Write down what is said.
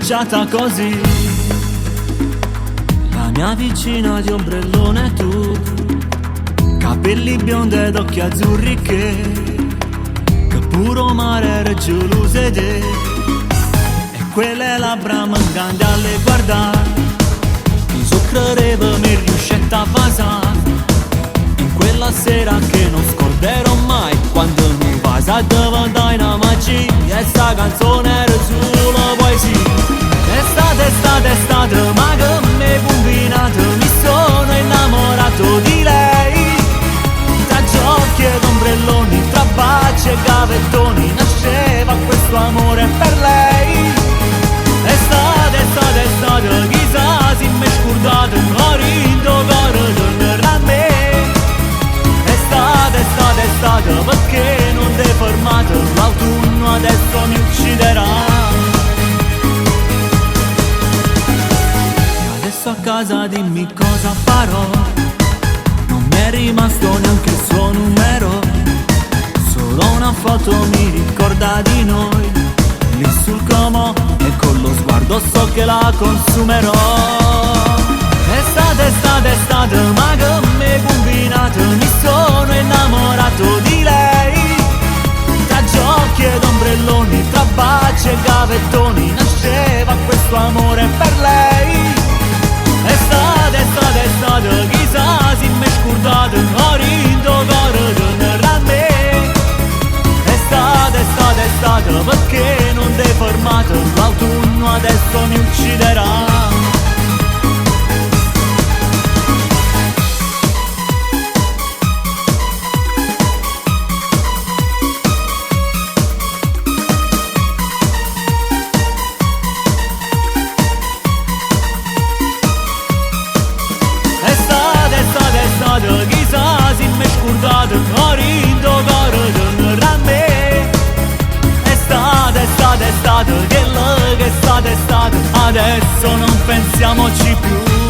cominciata così. La mia vicina di ombrellone tu, capelli biondi ed occhi azzurri che puro mare reggioluse de. E quelle labbra mangiando alle guardare, mi soccorreva, mi riuscette a basare. In quella sera che non scorderò mai, quando mi basa davanti a una magia, e sta canzone era solo poesia. Estate, ma che mi è combinato, mi sono innamorato di lei. Tra giochi ed ombrelloni, tra baci e gavettoni, nasceva questo amore per lei. Estate, chissà se mi è scordato, morendo cuore tornerà a me. Estate, perché non ti hai fermato, l'autunno adesso mi ucciderà. A casa dimmi cosa farò, non mi è rimasto neanche il suo numero, solo una foto mi ricorda di noi, lì sul Como, e con lo sguardo so che la consumerò. Estate, ma che mi è combinato, mi sono innamorato di lei. Tra giochi ed ombrelloni, tra baci e gavettoni, nasceva questo amore per lei. Estate, chissà se mi è scordato, morendo cuore tornerà a me. Estate, perché non ti hai fermato, l'autunno adesso mi ucciderà. Chissà se mi è scordato, morendo cuore tornerà a me. Estate, che lo che è stato, adesso non pensiamoci più.